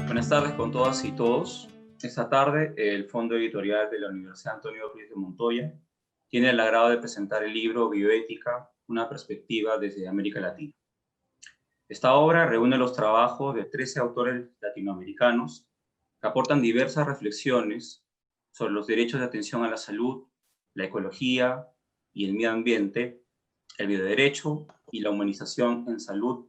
Buenas tardes con todas y todos. Esta tarde, el Fondo Editorial de la Universidad Antonio Ruiz de Montoya tiene el agrado de presentar el libro Bioética, una perspectiva desde América Latina. Esta obra reúne los trabajos de 13 autores latinoamericanos que aportan diversas reflexiones sobre los derechos de atención a la salud, la ecología y el medio ambiente, el bioderecho y la humanización en salud.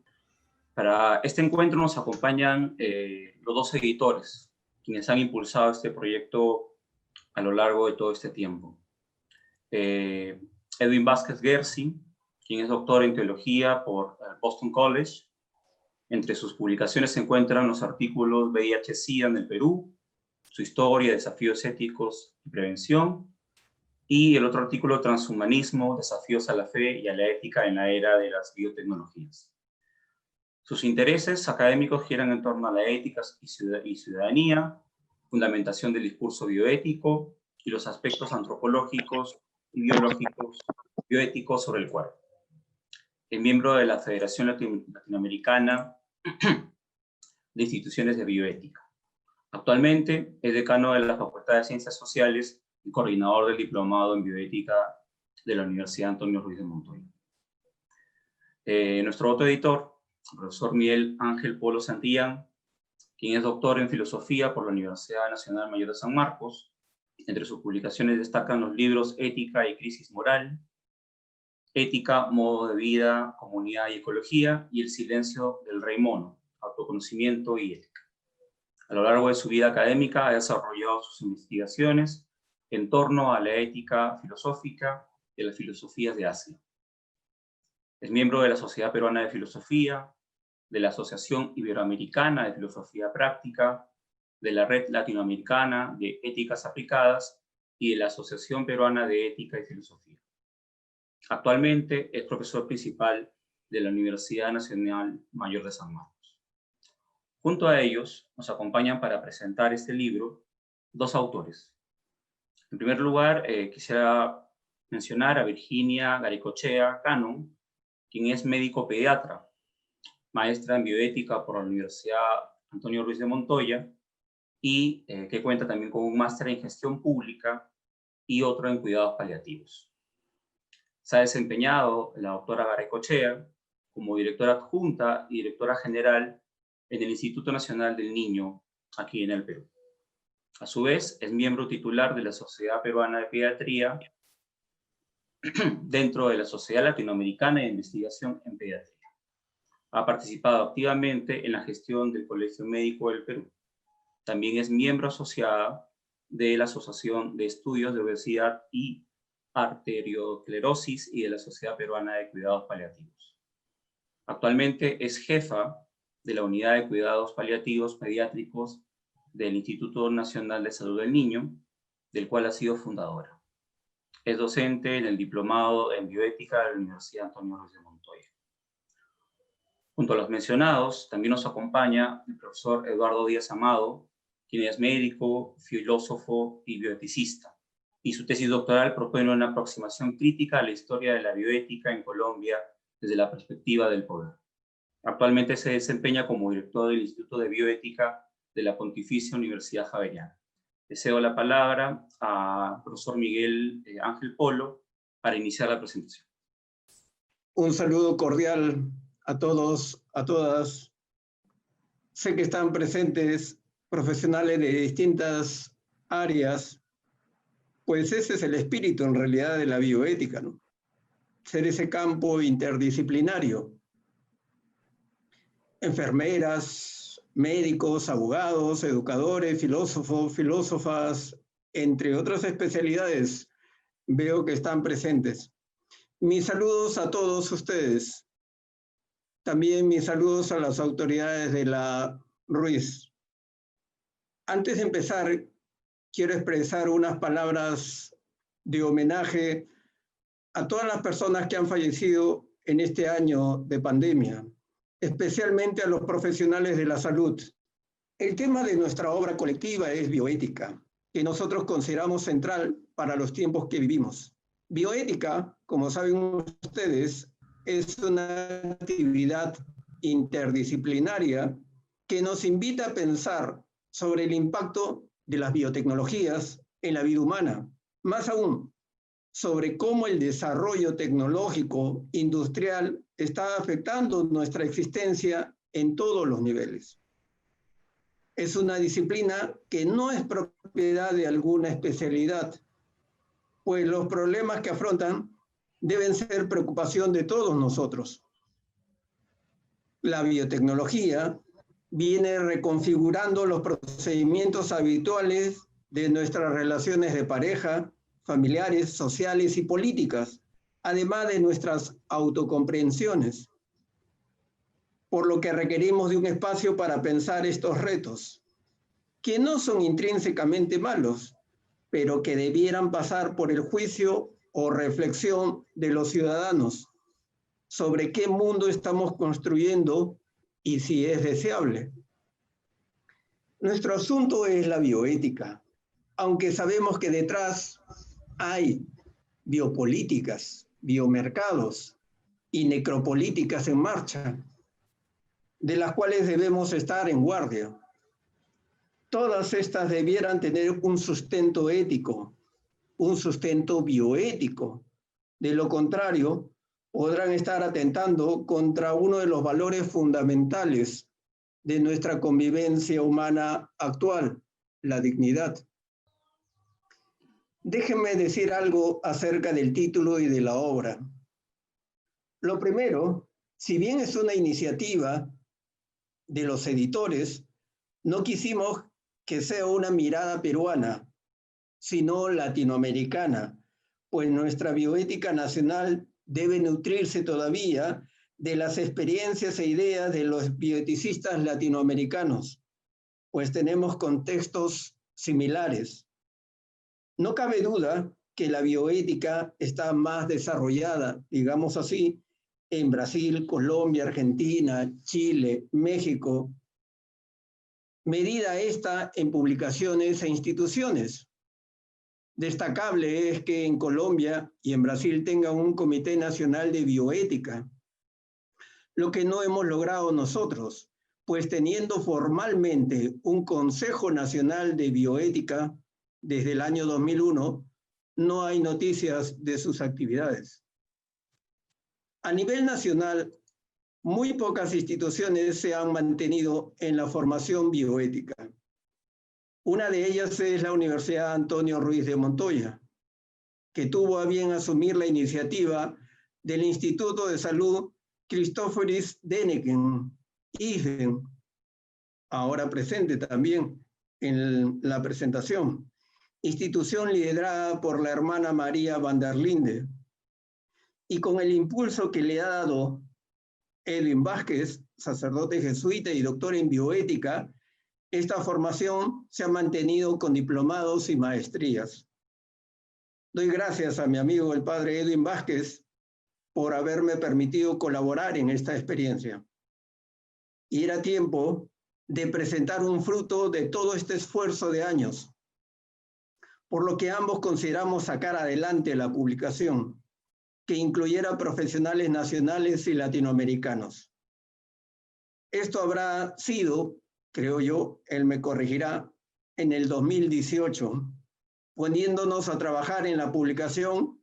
Para este encuentro nos acompañan los dos editores, quienes han impulsado este proyecto a lo largo de todo este tiempo. Edwin Vázquez Gersi, quien es doctor en teología por Boston College. Entre sus publicaciones se encuentran los artículos VIH-Sida en el Perú, su historia, desafíos éticos y prevención, y el otro artículo, Transhumanismo, desafíos a la fe y a la ética en la era de las biotecnologías. Sus intereses académicos giran en torno a la ética y ciudadanía, fundamentación del discurso bioético y los aspectos antropológicos y biológicos bioéticos sobre el cuerpo. Es miembro de la Federación Latinoamericana de Instituciones de Bioética. Actualmente es decano de la Facultad de Ciencias Sociales y coordinador del Diplomado en Bioética de la Universidad Antonio Ruiz de Montoya. Nuestro otro editor, el profesor Miguel Ángel Polo Santillán, quien es doctor en Filosofía por la Universidad Nacional Mayor de San Marcos. Entre sus publicaciones destacan los libros Ética y Crisis Moral, Ética, Modo de Vida, Comunidad y Ecología, y El Silencio del Rey Mono, Autoconocimiento y Ética. A lo largo de su vida académica ha desarrollado sus investigaciones en torno a la ética filosófica y las filosofías de Asia. Es miembro de la Sociedad Peruana de Filosofía, de la Asociación Iberoamericana de Filosofía Práctica, de la Red Latinoamericana de Éticas Aplicadas y de la Asociación Peruana de Ética y Filosofía. Actualmente es profesor principal de la Universidad Nacional Mayor de San Marcos. Junto a ellos nos acompañan para presentar este libro dos autores. En primer lugar, quisiera mencionar a Virginia Garicochea Cano, quien es médico pediatra, maestra en bioética por la Universidad Antonio Ruiz de Montoya y que cuenta también con un máster en gestión pública y otro en cuidados paliativos. Se ha desempeñado la doctora Garicochea como directora adjunta y directora general en el Instituto Nacional del Niño, aquí en el Perú. A su vez, es miembro titular de la Sociedad Peruana de Pediatría dentro de la Sociedad Latinoamericana de Investigación en Pediatría. Ha participado activamente en la gestión del Colegio Médico del Perú. También es miembro asociada de la Asociación de Estudios de Obesidad y Arteriosclerosis y de la Sociedad Peruana de Cuidados Paliativos. Actualmente es jefa de la Unidad de Cuidados Paliativos Pediátricos del Instituto Nacional de Salud del Niño, del cual ha sido fundadora. Es docente en el Diplomado en Bioética de la Universidad Antonio Ruiz de Montoya. Junto a los mencionados, también nos acompaña el profesor Eduardo Díaz Amado, quien es médico, filósofo y bioeticista, y su tesis doctoral propone una aproximación crítica a la historia de la bioética en Colombia desde la perspectiva del poder. Actualmente se desempeña como director del Instituto de Bioética de la Pontificia Universidad Javeriana. Le cedo la palabra al profesor Miguel Ángel Polo para iniciar la presentación. Un saludo cordial a todos, a todas. Sé que están presentes profesionales de distintas áreas, pues ese es el espíritu en realidad de la bioética, ¿no? Ser ese campo interdisciplinario. Enfermeras, médicos, abogados, educadores, filósofos, filósofas, entre otras especialidades, veo que están presentes. Mis saludos a todos ustedes. También mis saludos a las autoridades de la Ruiz. Antes de empezar, quiero expresar unas palabras de homenaje a todas las personas que han fallecido en este año de pandemia, especialmente a los profesionales de la salud. El tema de nuestra obra colectiva es bioética. que nosotros consideramos central para los tiempos que vivimos. Bioética, como saben ustedes, es una actividad interdisciplinaria que nos invita a pensar sobre el impacto de las biotecnologías en la vida humana. Más aún, sobre cómo el desarrollo tecnológico industrial está afectando nuestra existencia en todos los niveles. Es una disciplina que no es propiedad de alguna especialidad, pues los problemas que afrontan deben ser preocupación de todos nosotros. La biotecnología viene reconfigurando los procedimientos habituales de nuestras relaciones de pareja, familiares, sociales y políticas, además de nuestras autocomprensiones, por lo que requerimos de un espacio para pensar estos retos, que no son intrínsecamente malos, pero que debieran pasar por el juicio o reflexión de los ciudadanos sobre qué mundo estamos construyendo y si es deseable. Nuestro asunto es la bioética, aunque sabemos que detrás hay biopolíticas, biomercados y necropolíticas en marcha, de las cuales debemos estar en guardia. Todas estas debieran tener un sustento ético, un sustento bioético. De lo contrario, podrán estar atentando contra uno de los valores fundamentales de nuestra convivencia humana actual, la dignidad. Déjenme decir algo acerca del título y de la obra. Lo primero, si bien es una iniciativa de los editores, no quisimos que sea una mirada peruana, sino latinoamericana, pues nuestra bioética nacional debe nutrirse todavía de las experiencias e ideas de los bioeticistas latinoamericanos, pues tenemos contextos similares. No cabe duda que la bioética está más desarrollada, digamos así, en Brasil, Colombia, Argentina, Chile, México, medida esta en publicaciones e instituciones. Destacable es que en Colombia y en Brasil tenga un Comité Nacional de Bioética, lo que no hemos logrado nosotros, pues teniendo formalmente un Consejo Nacional de Bioética desde el año 2001, no hay noticias de sus actividades. A nivel nacional, muy pocas instituciones se han mantenido en la formación bioética. Una de ellas es la Universidad Antonio Ruiz de Montoya, que tuvo a bien asumir la iniciativa del Instituto de Salud Christopheris Denneken, ISDEN, ahora presente también en la presentación, institución liderada por la hermana María van der Linde, y con el impulso que le ha dado Edwin Vázquez, sacerdote jesuita y doctor en bioética, esta formación se ha mantenido con diplomados y maestrías. Doy gracias a mi amigo el padre Edwin Vázquez por haberme permitido colaborar en esta experiencia. Y era tiempo de presentar un fruto de todo este esfuerzo de años, por lo que ambos consideramos sacar adelante la publicación, que incluyera profesionales nacionales y latinoamericanos. Esto habrá sido, creo yo, él me corregirá, en el 2018, poniéndonos a trabajar en la publicación,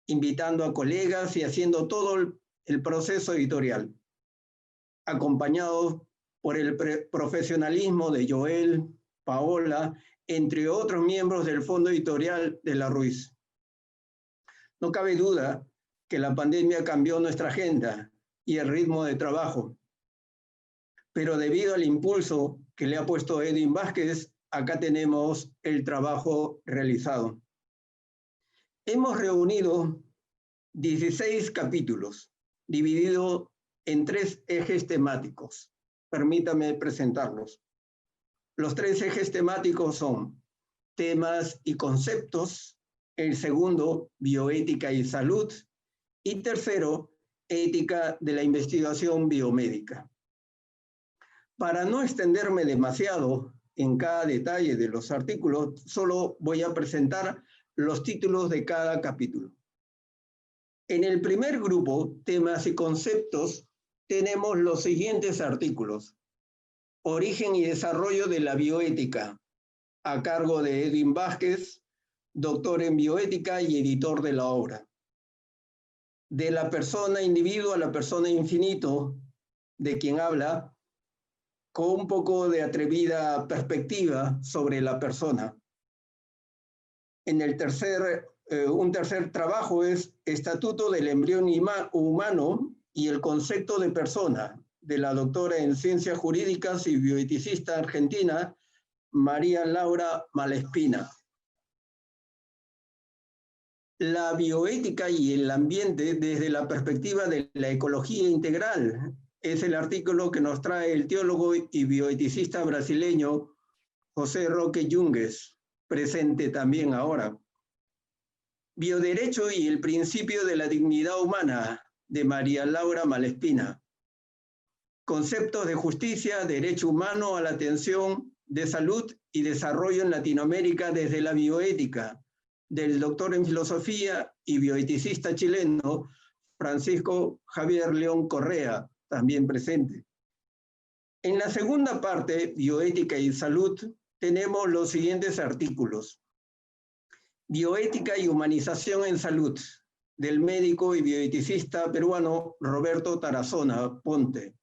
invitando a colegas y haciendo todo el proceso editorial, acompañados por el profesionalismo de Joel, Paola, entre otros miembros del Fondo Editorial de la Ruiz. No cabe duda que la pandemia cambió nuestra agenda y el ritmo de trabajo, pero debido al impulso que le ha puesto Edwin Vázquez, acá tenemos el trabajo realizado. Hemos reunido 16 capítulos, divididos en 3 ejes temáticos. Permítame presentarlos. Los 3 ejes temáticos son temas y conceptos, el segundo, bioética y salud, y tercero, ética de la investigación biomédica. Para no extenderme demasiado en cada detalle de los artículos, solo voy a presentar los títulos de cada capítulo. En el primer grupo, temas y conceptos, tenemos los siguientes artículos. Origen y desarrollo de la bioética, a cargo de Edwin Vázquez, doctor en bioética y editor de la obra. De la persona individuo a la persona infinito, de quien habla, con un poco de atrevida perspectiva sobre la persona. En el un tercer trabajo es Estatuto del Embrión Humano y el concepto de persona, de la doctora en Ciencias Jurídicas y bioeticista argentina, María Laura Malespina. La bioética y el ambiente desde la perspectiva de la ecología integral es el artículo que nos trae el teólogo y bioeticista brasileño José Roque Yungues, presente también ahora. Bioderecho y el principio de la dignidad humana, de María Laura Malespina. Conceptos de justicia, derecho humano a la atención de salud y desarrollo en Latinoamérica desde la bioética, del doctor en filosofía y bioeticista chileno Francisco Javier León Correa, también presente. En la segunda parte, bioética y salud, tenemos los siguientes artículos. Bioética y humanización en salud, del médico y bioeticista peruano Roberto Tarazona Ponte.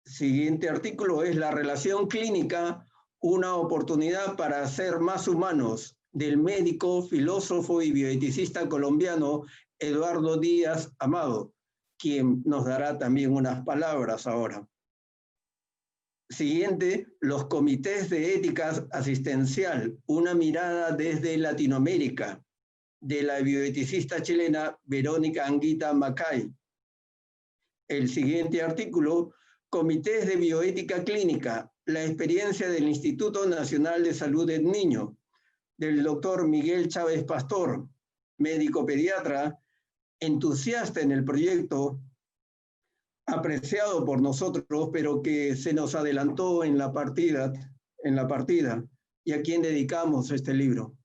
Siguiente artículo es la relación clínica, una oportunidad para ser más humanos, del médico, filósofo y bioeticista colombiano Eduardo Díaz Amado, quien nos dará también unas palabras ahora. Siguiente, los comités de ética asistencial, una mirada desde Latinoamérica, de la bioeticista chilena Verónica Anguita Macay. El siguiente artículo, comités de bioética clínica, la experiencia del Instituto Nacional de Salud del Niño, del doctor Miguel Chávez Pastor, médico pediatra, entusiasta en el proyecto, apreciado por nosotros, pero que se nos adelantó en la partida, y a quien dedicamos este libro.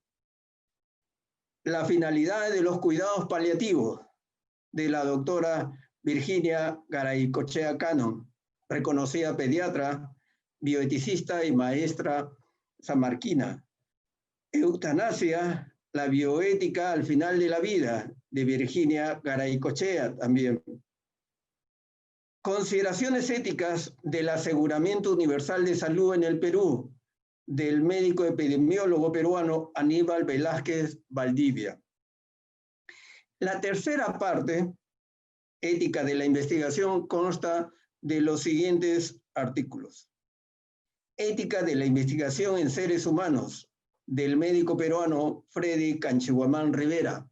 La finalidad de los cuidados paliativos, de la doctora Virginia Garaycochea Cano, reconocida pediatra, bioeticista y maestra sanmarquina. Eutanasia, la bioética al final de la vida, de Virginia Garaycochea también. Consideraciones éticas del aseguramiento universal de salud en el Perú, del médico epidemiólogo peruano Aníbal Velázquez Valdivia. La tercera parte, ética de la investigación, consta de los siguientes artículos. Ética de la investigación en seres humanos, del médico peruano Freddy Canchihuamán Rivera.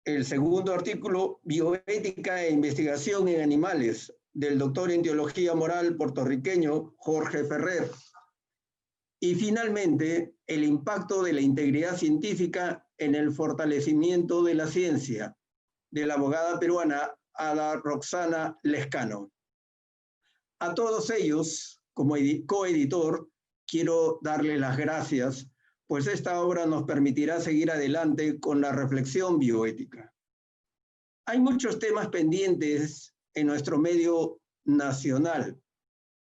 El segundo artículo, bioética e investigación en animales, del doctor en teología moral puertorriqueño Jorge Ferrer. Y finalmente, el impacto de la integridad científica en el fortalecimiento de la ciencia, de la abogada peruana Ada Roxana Lescano. A todos ellos, como coeditor, quiero darles las gracias, pues esta obra nos permitirá seguir adelante con la reflexión bioética. Hay muchos temas pendientes en nuestro medio nacional,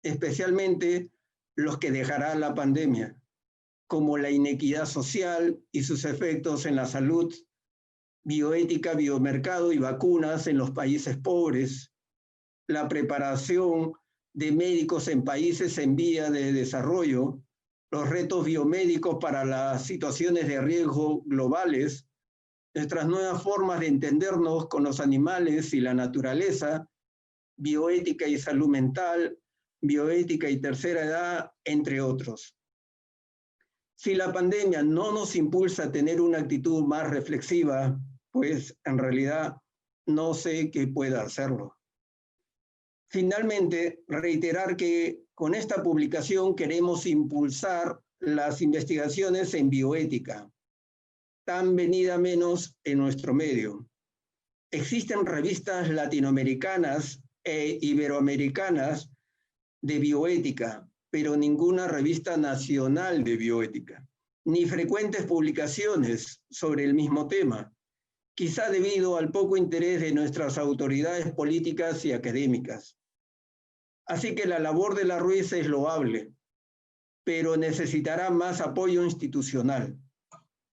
especialmente los que dejará la pandemia, como la inequidad social y sus efectos en la salud, bioética, biomercado y vacunas en los países pobres, la preparación de médicos en países en vía de desarrollo, los retos biomédicos para las situaciones de riesgo globales, nuestras nuevas formas de entendernos con los animales y la naturaleza, bioética y salud mental, bioética y tercera edad, entre otros. Si la pandemia no nos impulsa a tener una actitud más reflexiva, pues en realidad no sé qué pueda hacerlo. Finalmente, reiterar que con esta publicación queremos impulsar las investigaciones en bioética, tan venida menos en nuestro medio. Existen revistas latinoamericanas e iberoamericanas de bioética, pero ninguna revista nacional de bioética, ni frecuentes publicaciones sobre el mismo tema, quizá debido al poco interés de nuestras autoridades políticas y académicas. Así que la labor de la Ruiz es loable, pero necesitará más apoyo institucional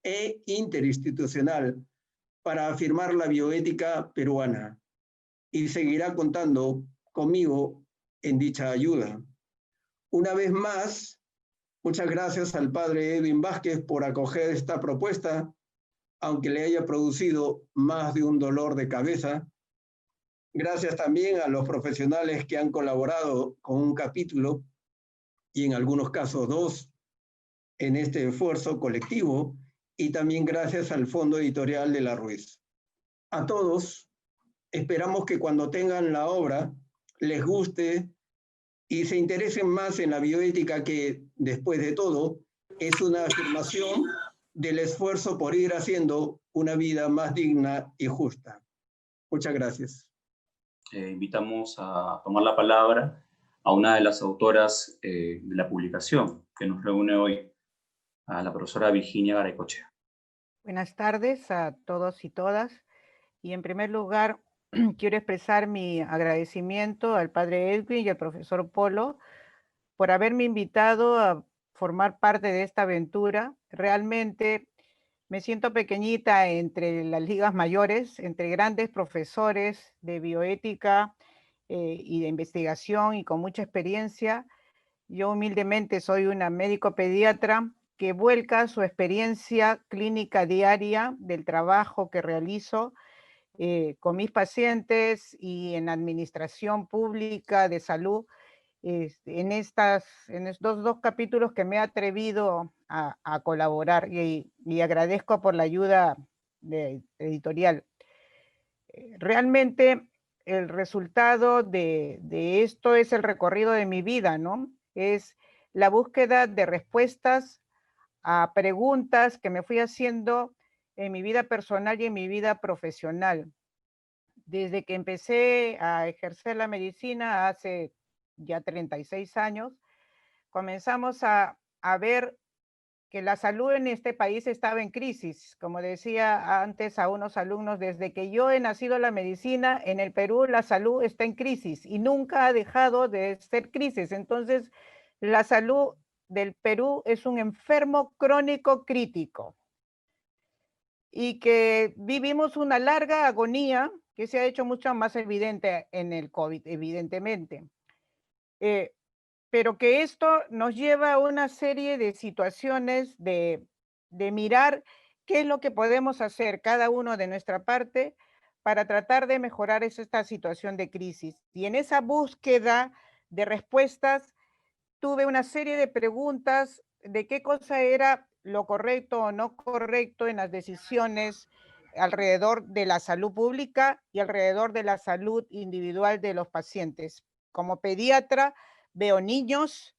e interinstitucional para afirmar la bioética peruana, y seguirá contando conmigo en dicha ayuda. Una vez más, muchas gracias al padre Edwin Vázquez por acoger esta propuesta, aunque le haya producido más de un dolor de cabeza. Gracias también a los profesionales que han colaborado con un capítulo, y en algunos casos dos, en este esfuerzo colectivo, y también gracias al Fondo Editorial de la Ruiz. A todos, esperamos que cuando tengan la obra les guste y se interesen más en la bioética, que, después de todo, es una afirmación del esfuerzo por ir haciendo una vida más digna y justa. Muchas gracias. Invitamos a tomar la palabra a una de las autoras de la publicación que nos reúne hoy, a la profesora Virginia Garaycochea. Buenas tardes a todos y todas. Y en primer lugar, quiero expresar mi agradecimiento al padre Edwin y al profesor Polo por haberme invitado a formar parte de esta aventura. Realmente me siento pequeñita entre las ligas mayores, entre grandes profesores de bioética y de investigación y con mucha experiencia. Yo humildemente soy una médico pediatra que vuelca su experiencia clínica diaria del trabajo que realizo con mis pacientes y en administración pública de salud, en estos dos capítulos que me he atrevido a colaborar, y agradezco por la ayuda editorial. Realmente el resultado de esto es el recorrido de mi vida, ¿no? Es la búsqueda de respuestas a preguntas que me fui haciendo en mi vida personal y en mi vida profesional. Desde que empecé a ejercer la medicina hace ya 36 años, comenzamos a ver que la salud en este país estaba en crisis. Como decía antes a unos alumnos, desde que yo he nacido en la medicina, en el Perú la salud está en crisis y nunca ha dejado de ser crisis. Entonces, la salud del Perú es un enfermo crónico crítico y que vivimos una larga agonía que se ha hecho mucho más evidente en el COVID, evidentemente. Pero que esto nos lleva a una serie de situaciones de mirar qué es lo que podemos hacer cada uno de nuestra parte para tratar de mejorar esta situación de crisis. Y en esa búsqueda de respuestas tuve una serie de preguntas de qué cosa era lo correcto o no correcto en las decisiones alrededor de la salud pública y alrededor de la salud individual de los pacientes. Como pediatra, veo niños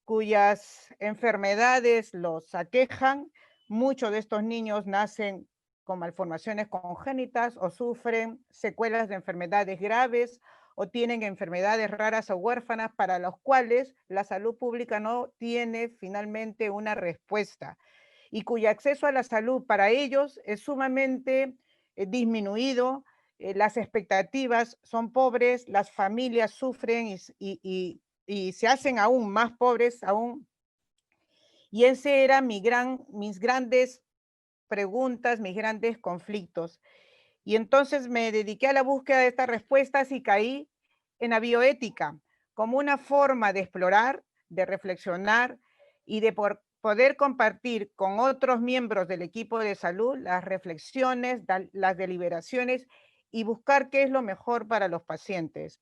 cuyas enfermedades los aquejan. Muchos de estos niños nacen con malformaciones congénitas o sufren secuelas de enfermedades graves o tienen enfermedades raras o huérfanas para los cuales la salud pública no tiene finalmente una respuesta y cuyo acceso a la salud para ellos es sumamente disminuido, las expectativas son pobres, las familias sufren y se hacen aún más pobres aún. Y ese era mis grandes preguntas, mis grandes conflictos. Y entonces me dediqué a la búsqueda de estas respuestas y caí en la bioética como una forma de explorar, de reflexionar y de poder compartir con otros miembros del equipo de salud las reflexiones, las deliberaciones y buscar qué es lo mejor para los pacientes.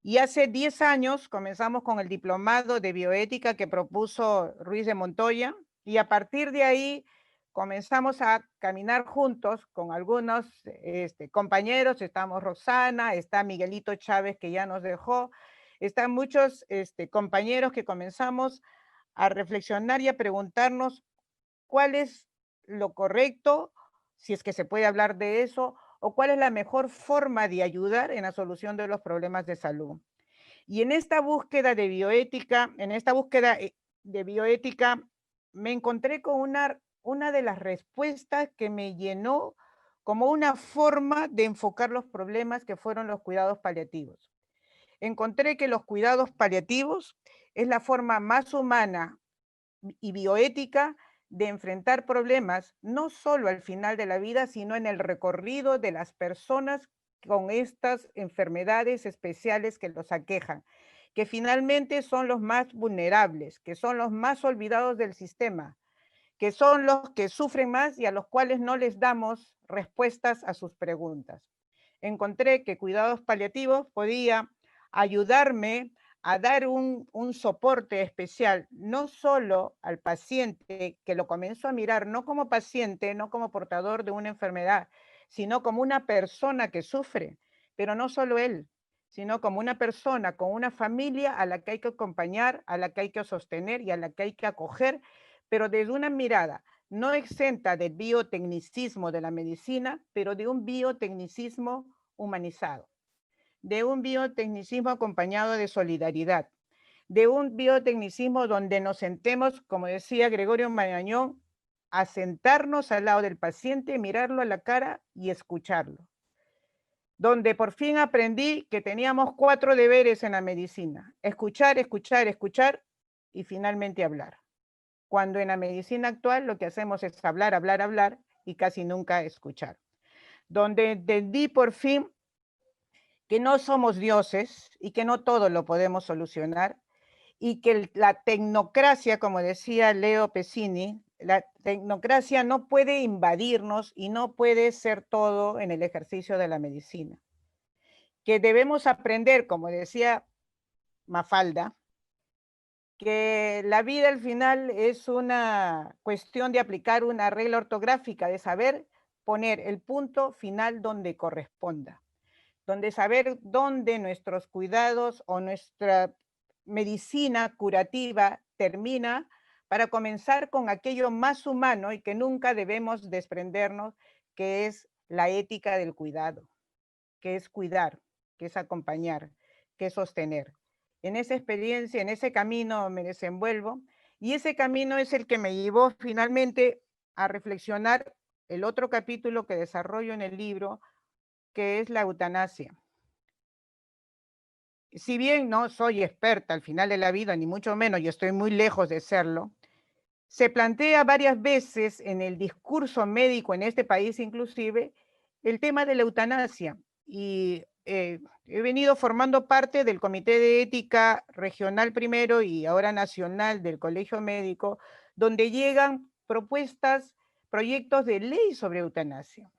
Y hace 10 años comenzamos con el diplomado de bioética que propuso Ruiz de Montoya, y a partir de ahí comenzamos a caminar juntos con algunos compañeros. Estamos Rosana, está Miguelito Chávez, que ya nos dejó, están muchos compañeros que comenzamos a reflexionar y a preguntarnos cuál es lo correcto, si es que se puede hablar de eso, o cuál es la mejor forma de ayudar en la solución de los problemas de salud. Y en esta búsqueda de bioética, me encontré con una de las respuestas que me llenó como una forma de enfocar los problemas, que fueron los cuidados paliativos. Encontré que los cuidados paliativos es la forma más humana y bioética de enfrentar problemas, no solo al final de la vida, sino en el recorrido de las personas con estas enfermedades especiales que los aquejan, que finalmente son los más vulnerables, que son los más olvidados del sistema, que son los que sufren más y a los cuales no les damos respuestas a sus preguntas. Encontré que cuidados paliativos podía ayudarme a dar un soporte especial, no solo al paciente, que lo comenzó a mirar no como paciente, no como portador de una enfermedad, sino como una persona que sufre, pero no solo él, sino como una persona con una familia a la que hay que acompañar, a la que hay que sostener y a la que hay que acoger, pero desde una mirada no exenta del biotecnicismo de la medicina, pero de un biotecnicismo humanizado, de un biotecnicismo acompañado de solidaridad, de un biotecnicismo donde nos sentemos, como decía Gregorio Marañón, a sentarnos al lado del paciente, mirarlo a la cara y escucharlo. Donde por fin aprendí que teníamos 4 deberes en la medicina: escuchar, escuchar, escuchar y finalmente hablar. Cuando en la medicina actual lo que hacemos es hablar, hablar, hablar y casi nunca escuchar. Donde entendí por fin que no somos dioses y que no todo lo podemos solucionar, y que la tecnocracia, como decía Leo Pesini, la tecnocracia no puede invadirnos y no puede ser todo en el ejercicio de la medicina. Que debemos aprender, como decía Mafalda, que la vida al final es una cuestión de aplicar una regla ortográfica, de saber poner el punto final donde corresponda, donde saber dónde nuestros cuidados o nuestra medicina curativa termina, para comenzar con aquello más humano y que nunca debemos desprendernos, que es la ética del cuidado, que es cuidar, que es acompañar, que es sostener. En esa experiencia, en ese camino me desenvuelvo, y ese camino es el que me llevó finalmente a reflexionar el otro capítulo que desarrollo en el libro, que es la eutanasia. Si bien no soy experta al final de la vida, ni mucho menos, y estoy muy lejos de serlo, se plantea varias veces en el discurso médico en este país inclusive el tema de la eutanasia, y he venido formando parte del Comité de Ética Regional primero y ahora nacional del Colegio Médico, donde llegan propuestas, proyectos de ley sobre eutanasia.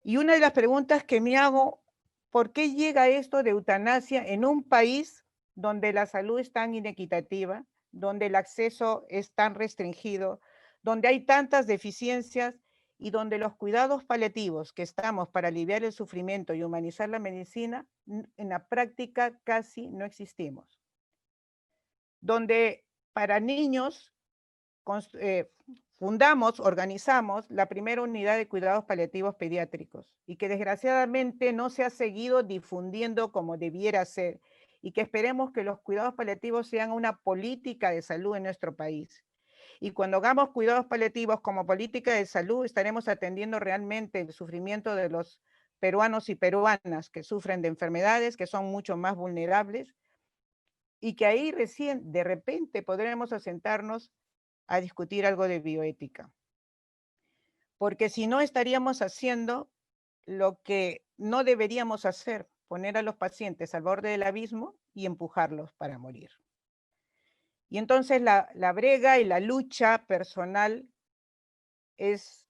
Y una de las preguntas que me hago: ¿por qué llega esto de eutanasia en un país donde la salud es tan inequitativa, donde el acceso es tan restringido, donde hay tantas deficiencias y donde los cuidados paliativos que estamos para aliviar el sufrimiento y humanizar la medicina, en la práctica casi no existimos? Donde para niños organizamos la primera unidad de cuidados paliativos pediátricos, y que desgraciadamente no se ha seguido difundiendo como debiera ser, y que esperemos que los cuidados paliativos sean una política de salud en nuestro país. Y cuando hagamos cuidados paliativos como política de salud, estaremos atendiendo realmente el sufrimiento de los peruanos y peruanas que sufren de enfermedades, que son mucho más vulnerables, y que ahí recién, de repente, podremos asentarnos a discutir algo de bioética. Porque si no, estaríamos haciendo lo que no deberíamos hacer: poner a los pacientes al borde del abismo y empujarlos para morir. Y entonces la brega y la lucha personal es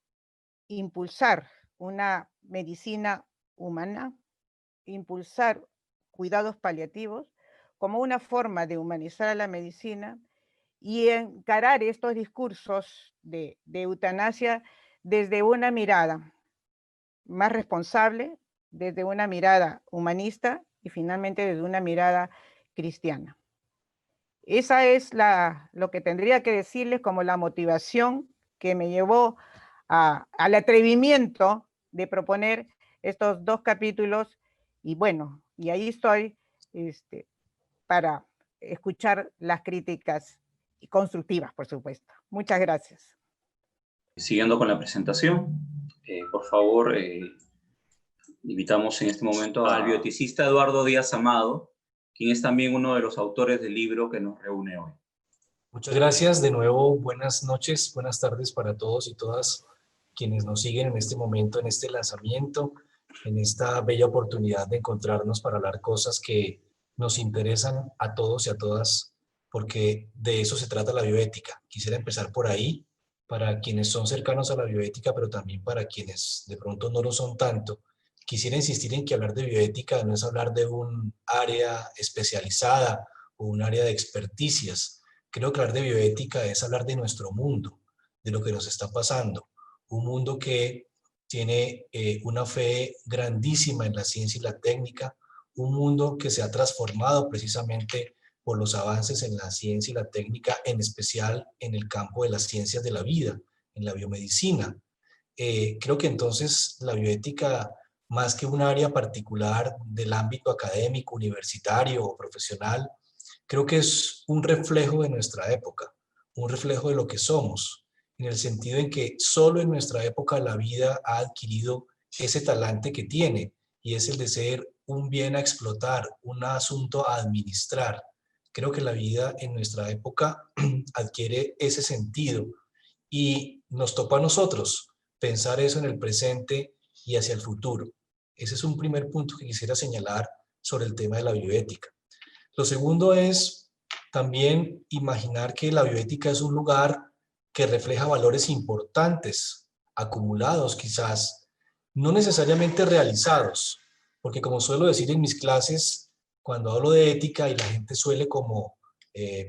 impulsar una medicina humana, impulsar cuidados paliativos como una forma de humanizar a la medicina, y encarar estos discursos de eutanasia desde una mirada más responsable, desde una mirada humanista y finalmente desde una mirada cristiana. Esa es lo que tendría que decirles como la motivación que me llevó al atrevimiento de proponer estos 2 capítulos. Y bueno, y ahí estoy para escuchar las críticas constructivas, por supuesto. Muchas gracias. Siguiendo con la presentación, por favor, invitamos en este momento al bioeticista Eduardo Díaz Amado, quien es también uno de los autores del libro que nos reúne hoy. Muchas gracias. De nuevo, buenas noches, buenas tardes para todos y todas quienes nos siguen en este momento, en este lanzamiento, en esta bella oportunidad de encontrarnos para hablar cosas que nos interesan a todos y a todas, porque de eso se trata la bioética. Quisiera empezar por ahí, para quienes son cercanos a la bioética, pero también para quienes de pronto no lo son tanto. Quisiera insistir en que hablar de bioética no es hablar de un área especializada o un área de experticias. Creo que hablar de bioética es hablar de nuestro mundo, de lo que nos está pasando. Un mundo que tiene una fe grandísima en la ciencia y la técnica, un mundo que se ha transformado precisamente por los avances en la ciencia y la técnica, en especial en el campo de las ciencias de la vida, en la biomedicina. Creo que entonces la bioética, más que un área particular del ámbito académico, universitario o profesional, creo que es un reflejo de nuestra época, un reflejo de lo que somos, en el sentido en que solo en nuestra época la vida ha adquirido ese talante que tiene, y es el de ser un bien a explotar, un asunto a administrar. Creo que la vida en nuestra época adquiere ese sentido y nos toca a nosotros pensar eso en el presente y hacia el futuro. Ese es un primer punto que quisiera señalar sobre el tema de la bioética. Lo segundo es también imaginar que la bioética es un lugar que refleja valores importantes, acumulados quizás, no necesariamente realizados, porque como suelo decir en mis clases, cuando hablo de ética y la gente suele como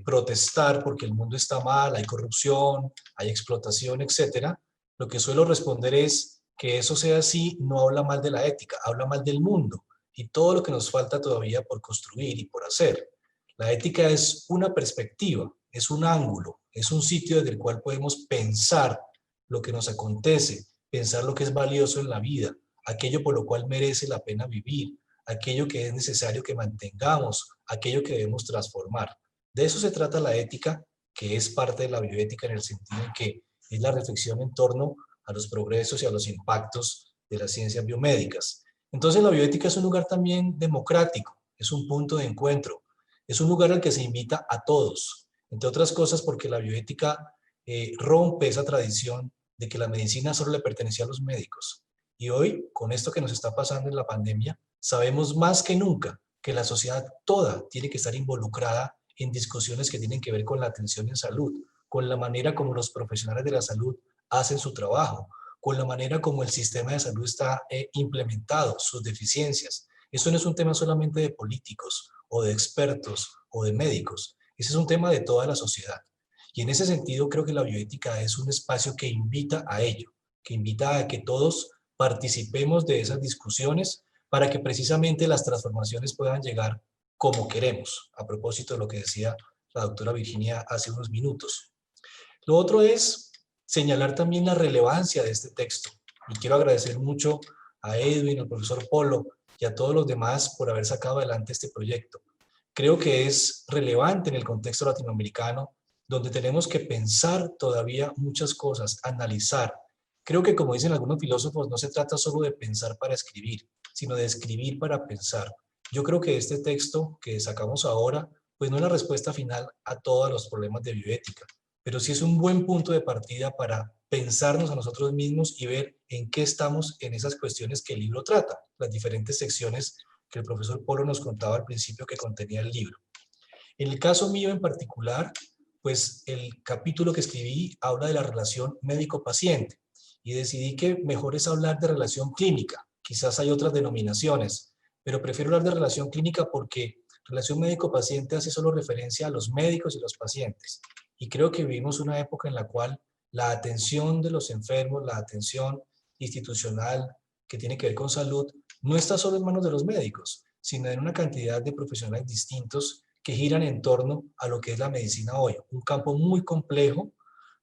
protestar porque el mundo está mal, hay corrupción, hay explotación, etc., lo que suelo responder es que eso sea así no habla mal de la ética, habla mal del mundo y todo lo que nos falta todavía por construir y por hacer. La ética es una perspectiva, es un ángulo, es un sitio desde el cual podemos pensar lo que nos acontece, pensar lo que es valioso en la vida, aquello por lo cual merece la pena vivir, aquello que es necesario que mantengamos, aquello que debemos transformar. De eso se trata la ética, que es parte de la bioética en el sentido en que es la reflexión en torno a los progresos y a los impactos de las ciencias biomédicas. Entonces la bioética es un lugar también democrático, es un punto de encuentro, es un lugar al que se invita a todos, entre otras cosas porque la bioética rompe esa tradición de que la medicina solo le pertenecía a los médicos. Y hoy, con esto que nos está pasando en la pandemia, sabemos más que nunca que la sociedad toda tiene que estar involucrada en discusiones que tienen que ver con la atención en salud, con la manera como los profesionales de la salud hacen su trabajo, con la manera como el sistema de salud está implementado, sus deficiencias. Eso no es un tema solamente de políticos o de expertos o de médicos, ese es un tema de toda la sociedad. Y en ese sentido creo que la bioética es un espacio que invita a ello, que invita a que todos participemos de esas discusiones para que precisamente las transformaciones puedan llegar como queremos, a propósito de lo que decía la doctora Virginia hace unos minutos. Lo otro es señalar también la relevancia de este texto. Y quiero agradecer mucho a Edwin, al profesor Polo y a todos los demás por haber sacado adelante este proyecto. Creo que es relevante en el contexto latinoamericano, donde tenemos que pensar todavía muchas cosas, analizar. Creo que, como dicen algunos filósofos, no se trata solo de pensar para escribir, sino de escribir para pensar. Yo creo que este texto que sacamos ahora, pues no es la respuesta final a todos los problemas de bioética, pero sí es un buen punto de partida para pensarnos a nosotros mismos y ver en qué estamos en esas cuestiones que el libro trata, las diferentes secciones que el profesor Polo nos contaba al principio que contenía el libro. En el caso mío en particular, pues el capítulo que escribí habla de la relación médico-paciente y decidí que mejor es hablar de relación clínica. Quizás hay otras denominaciones, pero prefiero hablar de relación clínica porque relación médico-paciente hace solo referencia a los médicos y los pacientes. Y creo que vivimos una época en la cual la atención de los enfermos, la atención institucional que tiene que ver con salud, no está solo en manos de los médicos, sino en una cantidad de profesionales distintos que giran en torno a lo que es la medicina hoy. Un campo muy complejo,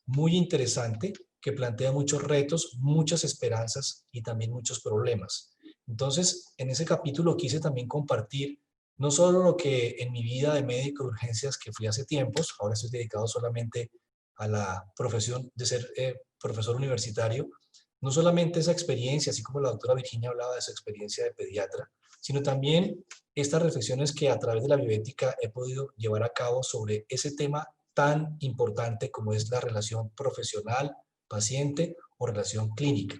muy interesante, que plantea muchos retos, muchas esperanzas y también muchos problemas. Entonces, en ese capítulo quise también compartir No solo lo que en mi vida de médico de urgencias que fui hace tiempos, ahora estoy dedicado solamente a la profesión de ser profesor universitario, no solamente esa experiencia, así como la doctora Virginia hablaba de su experiencia de pediatra, sino también estas reflexiones que a través de la bioética he podido llevar a cabo sobre ese tema tan importante como es la relación profesional-paciente o relación clínica.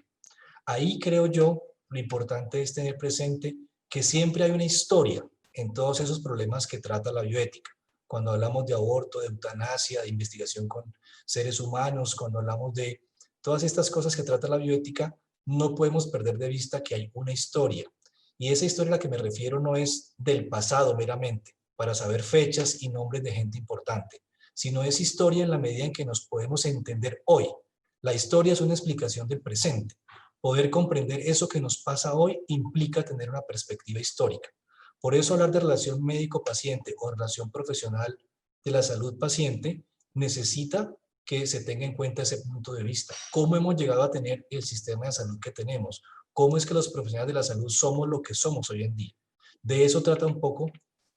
Ahí creo yo, lo importante es tener presente que siempre hay una historia en todos esos problemas que trata la bioética. Cuando hablamos de aborto, de eutanasia, de investigación con seres humanos, cuando hablamos de todas estas cosas que trata la bioética, no podemos perder de vista que hay una historia. Y esa historia a la que me refiero no es del pasado meramente, para saber fechas y nombres de gente importante, sino es historia en la medida en que nos podemos entender hoy. La historia es una explicación del presente. Poder comprender eso que nos pasa hoy implica tener una perspectiva histórica. Por eso hablar de relación médico-paciente o relación profesional de la salud-paciente necesita que se tenga en cuenta ese punto de vista. ¿Cómo hemos llegado a tener el sistema de salud que tenemos? ¿Cómo es que los profesionales de la salud somos lo que somos hoy en día? De eso trata un poco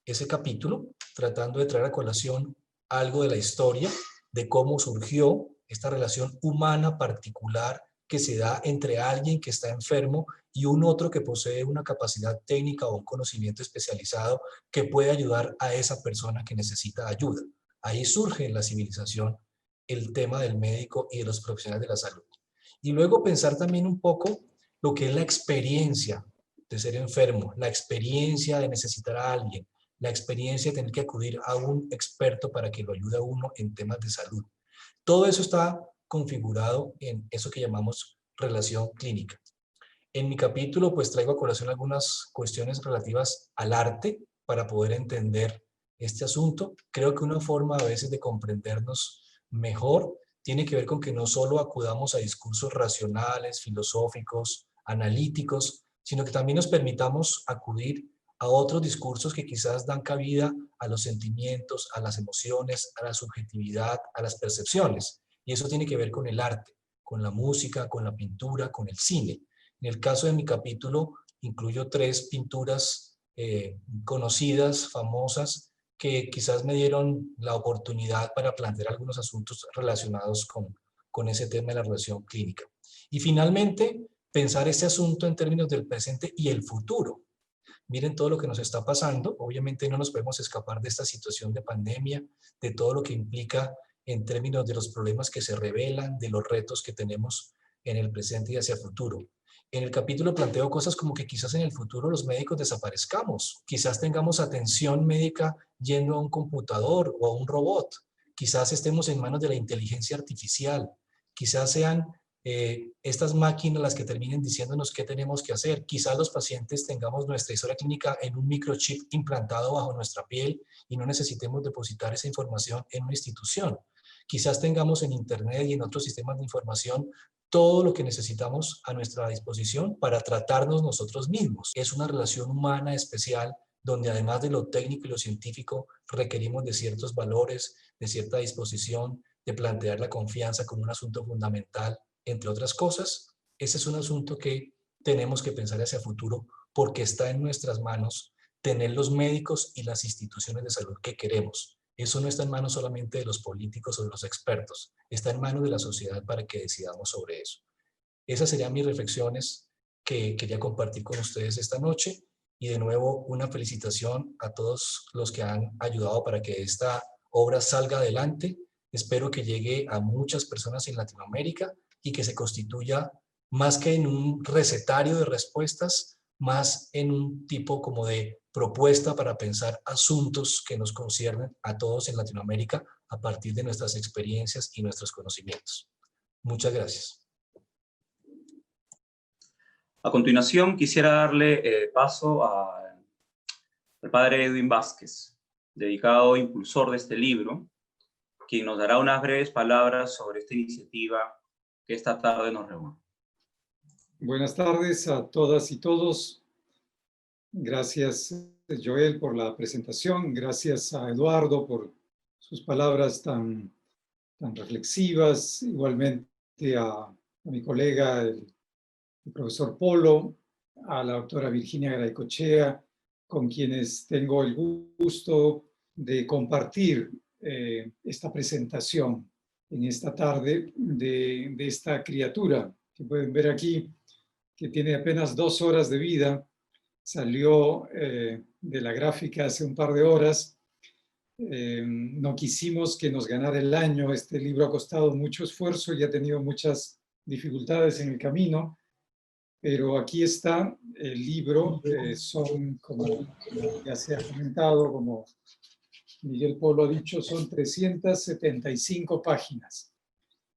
ese capítulo, tratando de traer a colación algo de la historia, de cómo surgió esta relación humana particular que se da entre alguien que está enfermo y un otro que posee una capacidad técnica o un conocimiento especializado que puede ayudar a esa persona que necesita ayuda. Ahí surge en la civilización el tema del médico y de los profesionales de la salud. Y luego pensar también un poco lo que es la experiencia de ser enfermo, la experiencia de necesitar a alguien, la experiencia de tener que acudir a un experto para que lo ayude a uno en temas de salud. Todo eso está configurado en eso que llamamos relación clínica. En mi capítulo pues traigo a colación algunas cuestiones relativas al arte para poder entender este asunto. Creo que una forma a veces de comprendernos mejor tiene que ver con que no solo acudamos a discursos racionales, filosóficos, analíticos, sino que también nos permitamos acudir a otros discursos que quizás dan cabida a los sentimientos, a las emociones, a la subjetividad, a las percepciones. Y eso tiene que ver con el arte, con la música, con la pintura, con el cine. En el caso de mi capítulo, incluyo 3 pinturas conocidas, famosas, que quizás me dieron la oportunidad para plantear algunos asuntos relacionados con ese tema de la relación clínica. Y finalmente, pensar este asunto en términos del presente y el futuro. Miren todo lo que nos está pasando. Obviamente no nos podemos escapar de esta situación de pandemia, de todo lo que implica en términos de los problemas que se revelan, de los retos que tenemos en el presente y hacia el futuro. En el capítulo planteo cosas como que quizás en el futuro los médicos desaparezcamos, quizás tengamos atención médica yendo a un computador o a un robot, quizás estemos en manos de la inteligencia artificial, quizás sean estas máquinas las que terminen diciéndonos qué tenemos que hacer. Quizás los pacientes tengamos nuestra historia clínica en un microchip implantado bajo nuestra piel y no necesitemos depositar esa información en una institución. Quizás tengamos en internet y en otros sistemas de información todo lo que necesitamos a nuestra disposición para tratarnos nosotros mismos. Es una relación humana especial donde además de lo técnico y lo científico requerimos de ciertos valores, de cierta disposición, de plantear la confianza como un asunto fundamental, entre otras cosas. Ese es un asunto que tenemos que pensar hacia el futuro porque está en nuestras manos tener los médicos y las instituciones de salud que queremos. Eso no está en manos solamente de los políticos o de los expertos, está en manos de la sociedad para que decidamos sobre eso. Esas serían mis reflexiones que quería compartir con ustedes esta noche y de nuevo una felicitación a todos los que han ayudado para que esta obra salga adelante. Espero que llegue a muchas personas en Latinoamérica y que se constituya más que en un recetario de respuestas, más en un tipo como de propuesta para pensar asuntos que nos conciernen a todos en Latinoamérica a partir de nuestras experiencias y nuestros conocimientos. Muchas gracias. A continuación, quisiera darle paso al padre Edwin Vázquez, dedicado impulsor de este libro, quien nos dará unas breves palabras sobre esta iniciativa que esta tarde nos reúne. Buenas tardes a todas y todos. Gracias, Joel, por la presentación. Gracias a Eduardo por sus palabras tan reflexivas. Igualmente a mi colega, el profesor Polo, a la doctora Virginia Garaycochea con quienes tengo el gusto de compartir esta presentación en esta tarde de esta criatura que pueden ver aquí, que tiene apenas 2 horas de vida. Salió de la gráfica hace un par de horas. No quisimos que nos ganara el año. Este libro ha costado mucho esfuerzo y ha tenido muchas dificultades en el camino, pero aquí está el libro. Son, como ya se ha comentado, como Miguel Polo ha dicho, son 375 páginas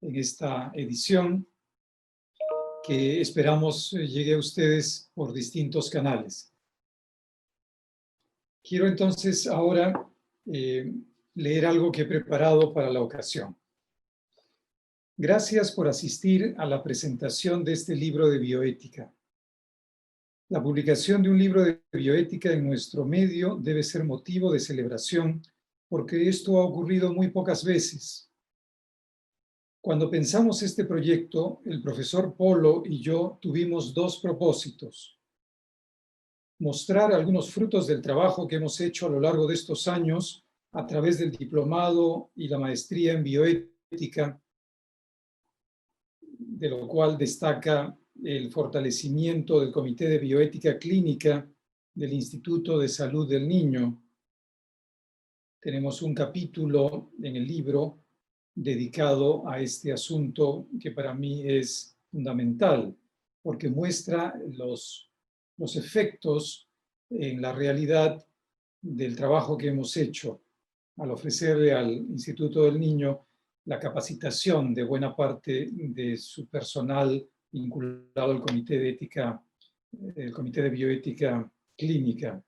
en esta edición que esperamos llegue a ustedes por distintos canales. Quiero entonces ahora leer algo que he preparado para la ocasión. Gracias por asistir a la presentación de este libro de bioética. La publicación de un libro de bioética en nuestro medio debe ser motivo de celebración porque esto ha ocurrido muy pocas veces. Cuando pensamos este proyecto, el profesor Polo y yo tuvimos 2 propósitos. Mostrar algunos frutos del trabajo que hemos hecho a lo largo de estos años a través del diplomado y la maestría en bioética, de lo cual destaca el fortalecimiento del Comité de Bioética Clínica del Instituto de Salud del Niño. Tenemos un capítulo en el libro dedicado a este asunto que para mí es fundamental, porque muestra los efectos en la realidad del trabajo que hemos hecho al ofrecerle al Instituto del Niño la capacitación de buena parte de su personal vinculado al Comité de Ética, el Comité de Bioética Clínica.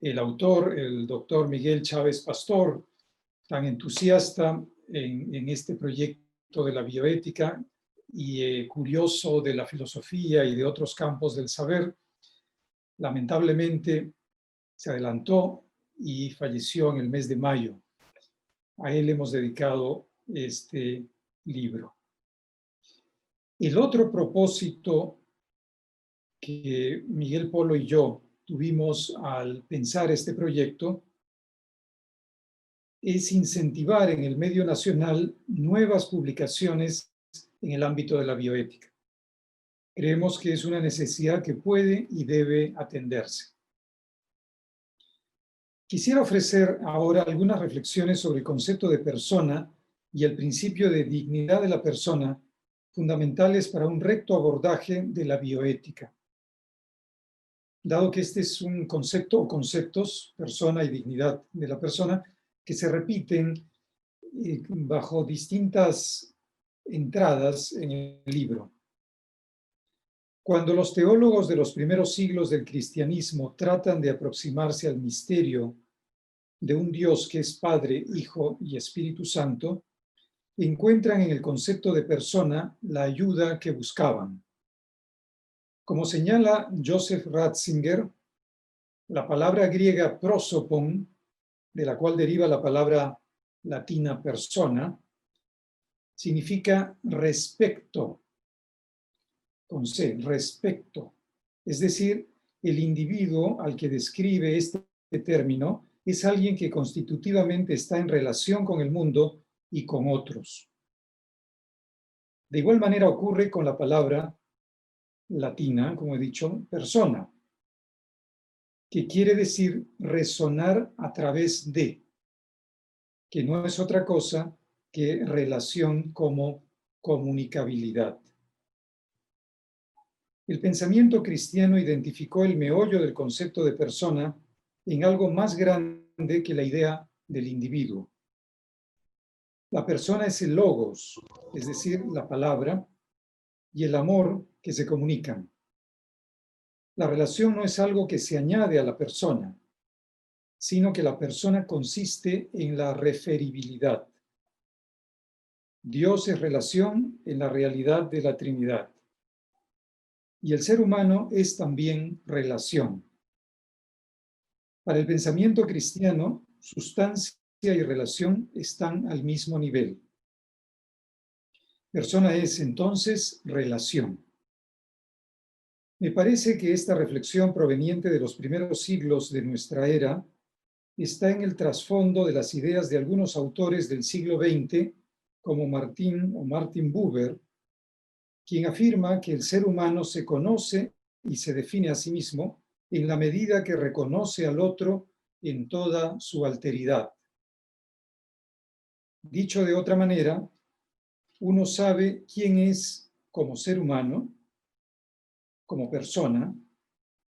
El autor, el doctor Miguel Chávez Pastor, tan entusiasta en este proyecto de la bioética y curioso de la filosofía y de otros campos del saber, lamentablemente se adelantó y falleció en el mes de mayo. A él hemos dedicado este libro. El otro propósito que Miguel Polo y yo tuvimos al pensar este proyecto es incentivar en el medio nacional nuevas publicaciones en el ámbito de la bioética. Creemos que es una necesidad que puede y debe atenderse. Quisiera ofrecer ahora algunas reflexiones sobre el concepto de persona y el principio de dignidad de la persona, fundamentales para un recto abordaje de la bioética. Dado que este es un concepto o conceptos, persona y dignidad de la persona, que se repiten bajo distintas entradas en el libro. Cuando los teólogos de los primeros siglos del cristianismo tratan de aproximarse al misterio de un Dios que es Padre, Hijo y Espíritu Santo, encuentran en el concepto de persona la ayuda que buscaban. Como señala Joseph Ratzinger, la palabra griega prosopon, de la cual deriva la palabra latina persona, significa respecto, con C, respecto. Es decir, el individuo al que describe este término es alguien que constitutivamente está en relación con el mundo y con otros. De igual manera ocurre con la palabra latina, como he dicho, persona, que quiere decir resonar a través de, que no es otra cosa que relación como comunicabilidad. El pensamiento cristiano identificó el meollo del concepto de persona en algo más grande que la idea del individuo. La persona es el logos, es decir, la palabra, y el amor que se comunican. La relación no es algo que se añade a la persona, sino que la persona consiste en la referibilidad. Dios es relación en la realidad de la Trinidad. Y el ser humano es también relación. Para el pensamiento cristiano, sustancia y relación están al mismo nivel. Persona es entonces relación. Me parece que esta reflexión proveniente de los primeros siglos de nuestra era está en el trasfondo de las ideas de algunos autores del siglo XX, como Martin Buber, quien afirma que el ser humano se conoce y se define a sí mismo en la medida que reconoce al otro en toda su alteridad. Dicho de otra manera, uno sabe quién es como ser humano, como persona,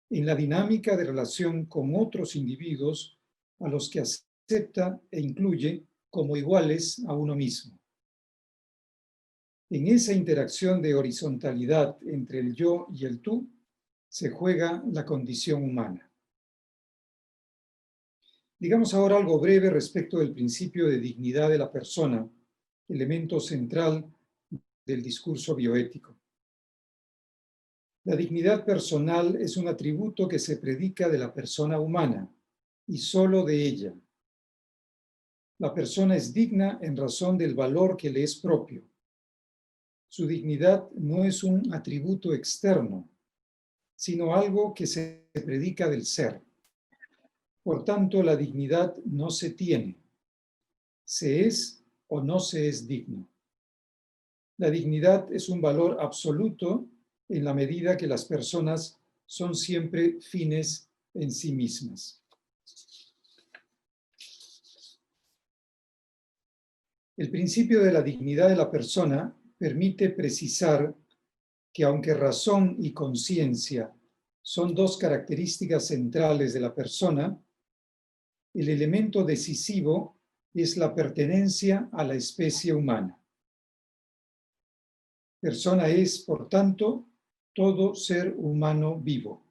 en la dinámica de relación con otros individuos a los que acepta e incluye como iguales a uno mismo. En esa interacción de horizontalidad entre el yo y el tú se juega la condición humana. Digamos ahora algo breve respecto del principio de dignidad de la persona, elemento central del discurso bioético. La dignidad personal es un atributo que se predica de la persona humana y solo de ella. La persona es digna en razón del valor que le es propio. Su dignidad no es un atributo externo, sino algo que se predica del ser. Por tanto, la dignidad no se tiene. Se es o no se es digno. La dignidad es un valor absoluto en la medida que las personas son siempre fines en sí mismas. El principio de la dignidad de la persona permite precisar que aunque razón y conciencia son dos características centrales de la persona, el elemento decisivo es la pertenencia a la especie humana. Persona es, por tanto, todo ser humano vivo.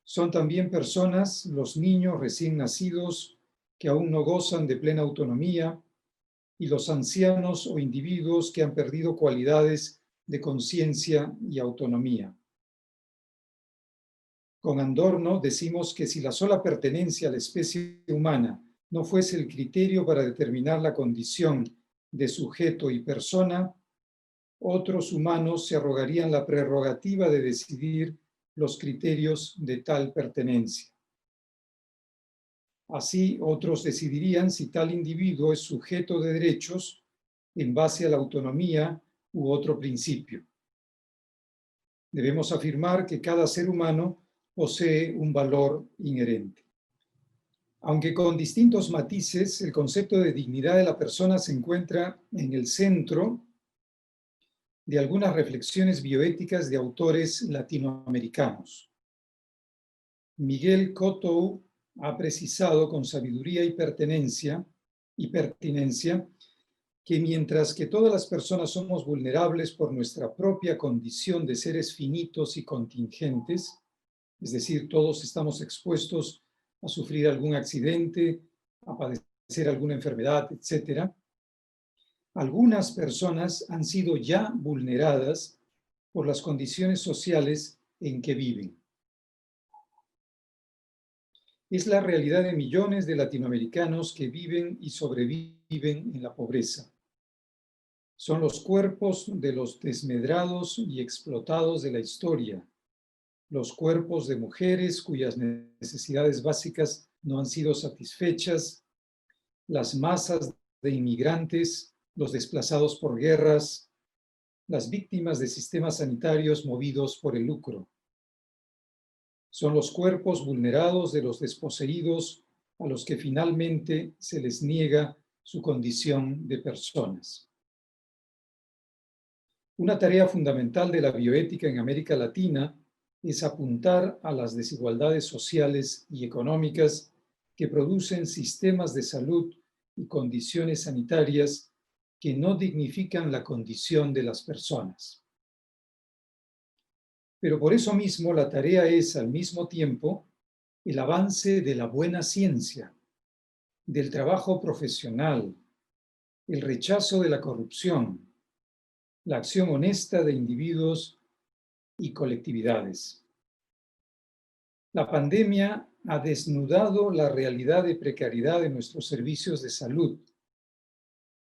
Son también personas los niños recién nacidos que aún no gozan de plena autonomía y los ancianos o individuos que han perdido cualidades de conciencia y autonomía. Con Adorno decimos que si la sola pertenencia a la especie humana no fuese el criterio para determinar la condición de sujeto y persona, otros humanos se arrogarían la prerrogativa de decidir los criterios de tal pertenencia. Así, otros decidirían si tal individuo es sujeto de derechos en base a la autonomía u otro principio. Debemos afirmar que cada ser humano posee un valor inherente. Aunque con distintos matices, el concepto de dignidad de la persona se encuentra en el centro de algunas reflexiones bioéticas de autores latinoamericanos. Miguel Cotto ha precisado con sabiduría y pertinencia que mientras que todas las personas somos vulnerables por nuestra propia condición de seres finitos y contingentes, es decir, todos estamos expuestos a sufrir algún accidente, a padecer alguna enfermedad, etc., algunas personas han sido ya vulneradas por las condiciones sociales en que viven. Es la realidad de millones de latinoamericanos que viven y sobreviven en la pobreza. Son los cuerpos de los desmedrados y explotados de la historia, los cuerpos de mujeres cuyas necesidades básicas no han sido satisfechas, las masas de inmigrantes, los desplazados por guerras, las víctimas de sistemas sanitarios movidos por el lucro. Son los cuerpos vulnerados de los desposeídos a los que finalmente se les niega su condición de personas. Una tarea fundamental de la bioética en América Latina es apuntar a las desigualdades sociales y económicas que producen sistemas de salud y condiciones sanitarias que no dignifican la condición de las personas. Pero por eso mismo la tarea es al mismo tiempo el avance de la buena ciencia, del trabajo profesional, el rechazo de la corrupción, la acción honesta de individuos y colectividades. La pandemia ha desnudado la realidad de precariedad de nuestros servicios de salud,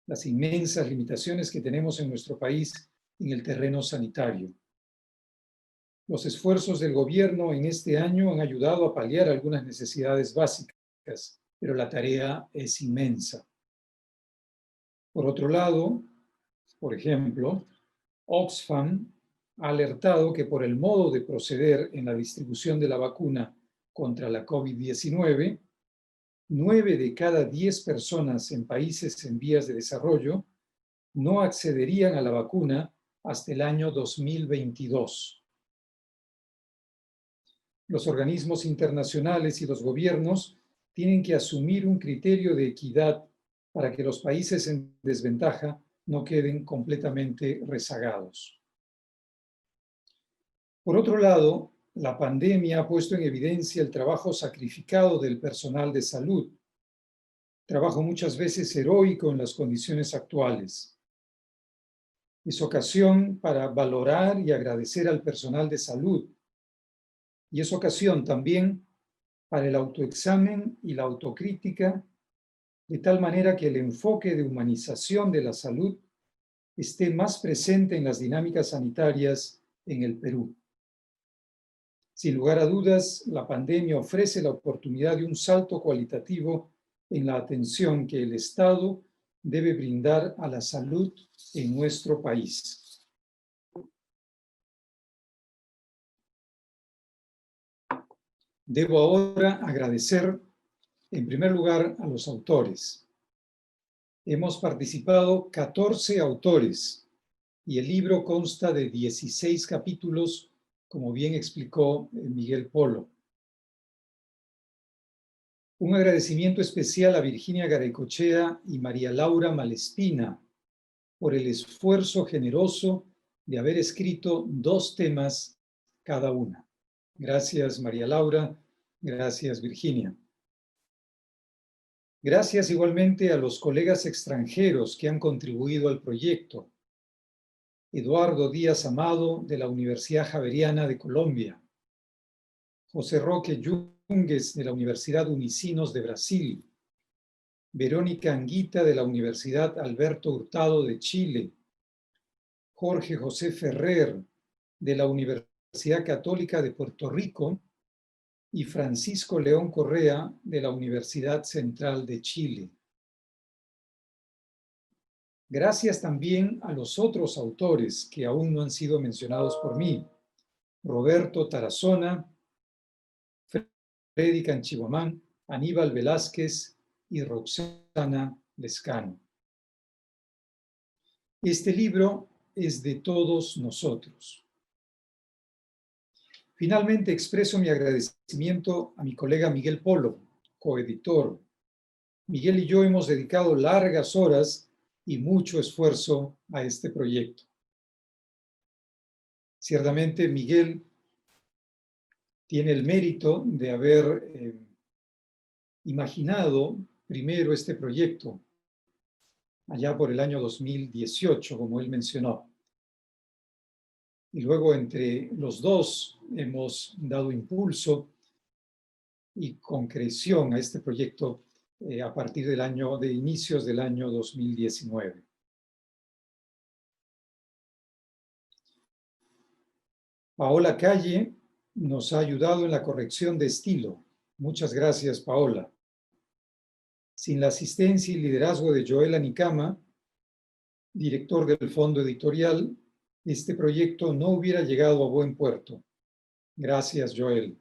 las inmensas limitaciones que tenemos en nuestro país en el terreno sanitario. Los esfuerzos del gobierno en este año han ayudado a paliar algunas necesidades básicas, pero la tarea es inmensa. Por otro lado, por ejemplo, Oxfam ha alertado que por el modo de proceder en la distribución de la vacuna contra la COVID-19, 9 de cada 10 personas en países en vías de desarrollo no accederían a la vacuna hasta el año 2022. Los organismos internacionales y los gobiernos tienen que asumir un criterio de equidad para que los países en desventaja no queden completamente rezagados. Por otro lado, la pandemia ha puesto en evidencia el trabajo sacrificado del personal de salud, trabajo muchas veces heroico en las condiciones actuales. Es ocasión para valorar y agradecer al personal de salud, y es ocasión también para el autoexamen y la autocrítica, de tal manera que el enfoque de humanización de la salud esté más presente en las dinámicas sanitarias en el Perú. Sin lugar a dudas, la pandemia ofrece la oportunidad de un salto cualitativo en la atención que el Estado debe brindar a la salud en nuestro país. Debo ahora agradecer, en primer lugar, a los autores. Hemos participado 14 autores y el libro consta de 16 capítulos, como bien explicó Miguel Polo. Un agradecimiento especial a Virginia Garaycochea y María Laura Malespina por el esfuerzo generoso de haber escrito 2 temas cada una. Gracias, María Laura. Gracias, Virginia. Gracias igualmente a los colegas extranjeros que han contribuido al proyecto. Eduardo Díaz Amado, de la Universidad Javeriana de Colombia. José Roque Yungues, de la Universidad Unicinos de Brasil. Verónica Anguita, de la Universidad Alberto Hurtado de Chile. Jorge José Ferrer, de la Universidad Católica de Puerto Rico. Y Francisco León Correa, de la Universidad Central de Chile. Gracias también a los otros autores que aún no han sido mencionados por mí. Roberto Tarazona, Freddy Canchibomán, Aníbal Velázquez y Roxana Lescano. Este libro es de todos nosotros. Finalmente expreso mi agradecimiento a mi colega Miguel Polo, coeditor. Miguel y yo hemos dedicado largas horas y mucho esfuerzo a este proyecto. Ciertamente Miguel tiene el mérito de haber imaginado primero este proyecto, allá por el año 2018, como él mencionó. Y luego entre los dos hemos dado impulso y concreción a este proyecto a partir de inicios del año 2019. Paola Calle nos ha ayudado en la corrección de estilo. Muchas gracias, Paola. Sin la asistencia y liderazgo de Joel Anicama, director del Fondo Editorial, este proyecto no hubiera llegado a buen puerto. Gracias, Joel.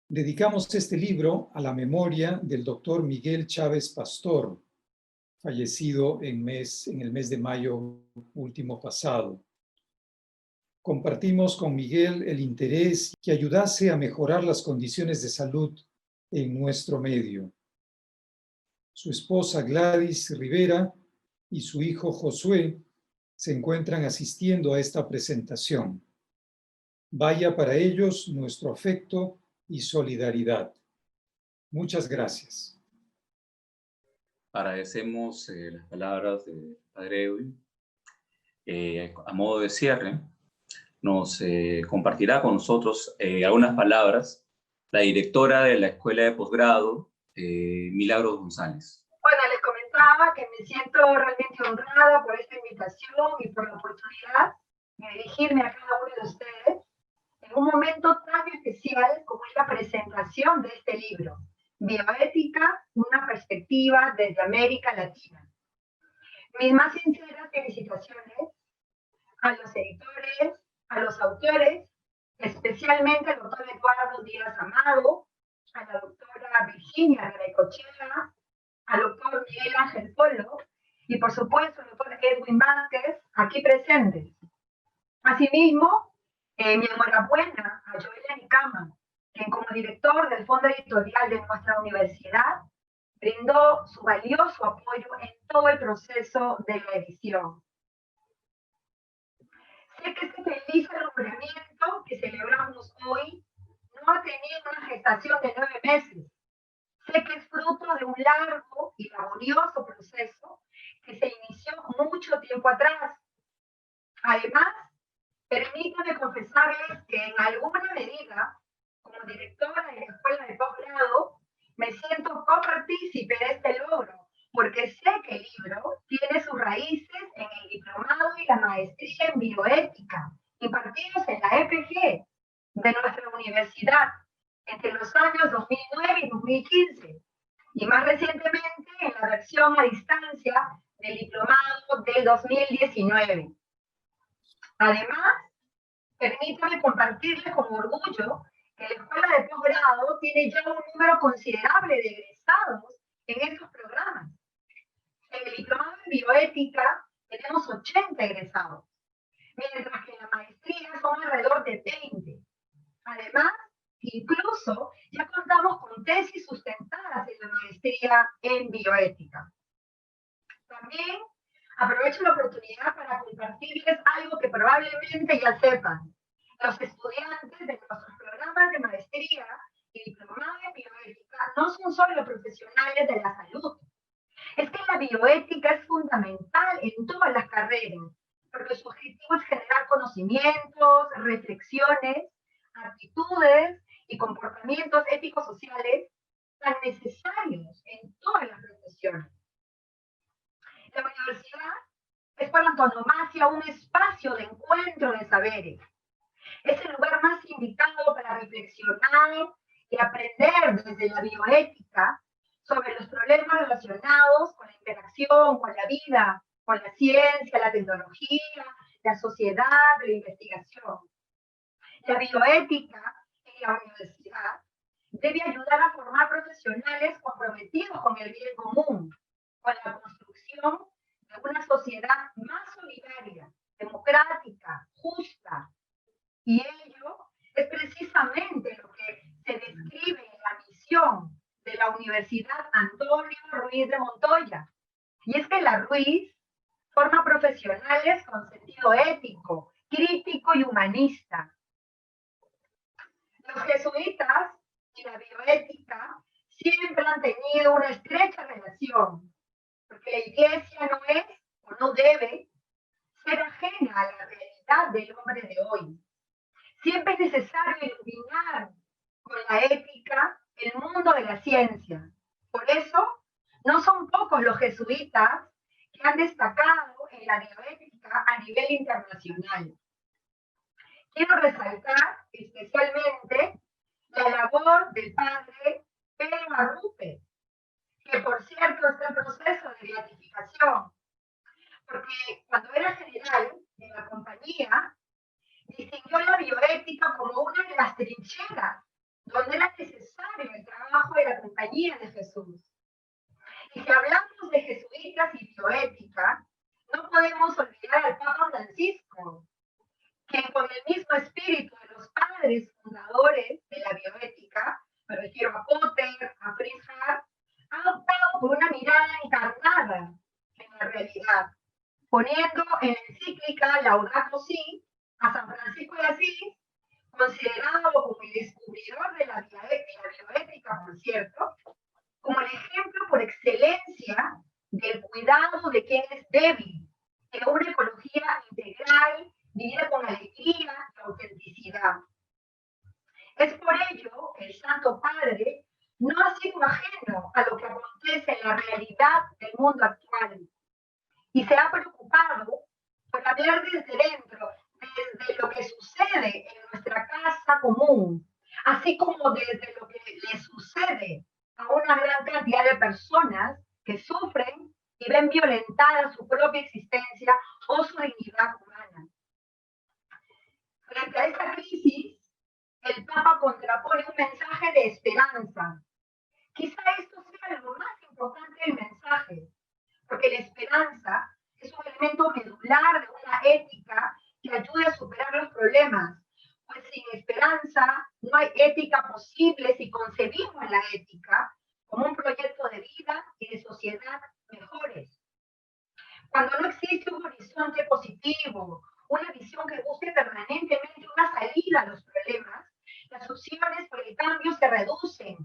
Dedicamos este libro a la memoria del doctor Miguel Chávez Pastor, fallecido en el mes de mayo último pasado. Compartimos con Miguel el interés que ayudase a mejorar las condiciones de salud en nuestro medio. Su esposa Gladys Rivera y su hijo Josué se encuentran asistiendo a esta presentación. Vaya para ellos nuestro afecto y solidaridad. Muchas gracias. Agradecemos las palabras de Padre Edwin. A modo de cierre, nos compartirá con nosotros algunas palabras la directora de la Escuela de Posgrado, Milagros González. Bueno, les comentaba que me siento realmente honrada por esta invitación y por la oportunidad de dirigirme a cada uno de ustedes en un momento tan especial como es la presentación de este libro, Bioética, una perspectiva desde América Latina. Mis más sinceras felicitaciones a los editores, a los autores, especialmente al doctor Eduardo Díaz Amado, a la doctora Virginia Rebecochea, al doctor Miguel Ángel Polo y por supuesto al doctor Edwin Vázquez, aquí presentes. Asimismo, mi enhorabuena a Joel Anicama, quien como director del fondo editorial de nuestra universidad brindó su valioso apoyo en todo el proceso de la edición. Sé que este feliz alumbramiento que celebramos hoy no ha tenido una gestación de 9 meses. Sé que es fruto de un largo y laborioso proceso que se inició mucho tiempo atrás. Además, permítanme confesarles que en alguna medida, como directora de la Escuela de Posgrado, me siento copartícipe de este logro, porque sé que el libro tiene sus raíces en el diplomado y la maestría en bioética, impartidos en la EPG de nuestra universidad entre los años 2009 y 2015, y más recientemente en la versión a distancia del diplomado del 2019. Además, permítame compartirles con orgullo que la Escuela de Posgrado tiene ya un número considerable de egresados en estos programas. En el diplomado de bioética tenemos 80 egresados, mientras que en la maestría son alrededor de 20. Además, incluso ya contamos con tesis sustentadas en la maestría en bioética. También aprovecho la oportunidad para compartirles algo que probablemente ya sepan. Los estudiantes de nuestros programas de maestría y diplomado en bioética no son solo profesionales de la salud. Es que la bioética es fundamental en todas las carreras, porque su objetivo es generar conocimientos, reflexiones, actitudes y comportamientos éticos sociales tan necesarios en todas las profesiones. La universidad es por antonomasia un espacio de encuentro de saberes. Es el lugar más indicado para reflexionar y aprender desde la bioética sobre los problemas relacionados con la interacción, con la vida, con la ciencia, la tecnología, la sociedad, la investigación. La bioética en la universidad debe ayudar a formar profesionales comprometidos con el bien común, con la construcción de una sociedad más solidaria, democrática, justa. Y ello es precisamente lo que se describe en la misión de la Universidad Antonio Ruiz de Montoya. Y es que la Ruiz forma profesionales con sentido ético, crítico y humanista. Los jesuitas y la bioética siempre han tenido una estrecha relación, porque la Iglesia no es o no debe ser ajena a la realidad del hombre de hoy. Siempre es necesario iluminar con la ética el mundo de la ciencia. Por eso, no son pocos los jesuitas que han destacado en la bioética a nivel internacional. Quiero resaltar especialmente la labor del padre Pedro Arrupe, que por cierto está en proceso de beatificación, porque cuando era general de la compañía, distinguió la bioética como una de las trincheras donde era necesario el trabajo de la compañía de Jesús. Y si hablamos de jesuitas y bioética, no podemos olvidar al Papa Francisco, quien con el mismo espíritu de los padres fundadores de la bioética, me refiero a Potter, a Fritz Hart, ha optado por una mirada encarnada en la realidad, poniendo en la encíclica Laudato Si a San Francisco de Asís, considerado como el descubridor de la bioética, por cierto, como el ejemplo por excelencia del cuidado de quien es débil, en una ecología integral, vivida con alegría y autenticidad. Es por ello que el Santo Padre no ha sido ajeno a lo que acontece en la realidad del mundo actual y se ha preocupado por hablar desde dentro de desde lo que sucede en nuestra casa común, así como desde lo que le sucede a una gran cantidad de personas que sufren y ven violentada su propia existencia o su dignidad humana. Frente a esta crisis, el Papa contrapone un mensaje de esperanza. Quizá esto sea lo más importante del mensaje, porque la esperanza es un elemento medular de una ética que ayude a superar los problemas, pues sin esperanza no hay ética posible si concebimos la ética como un proyecto de vida y de sociedad mejores. Cuando no existe un horizonte positivo, una visión que busque permanentemente una salida a los problemas, las opciones por el cambio se reducen.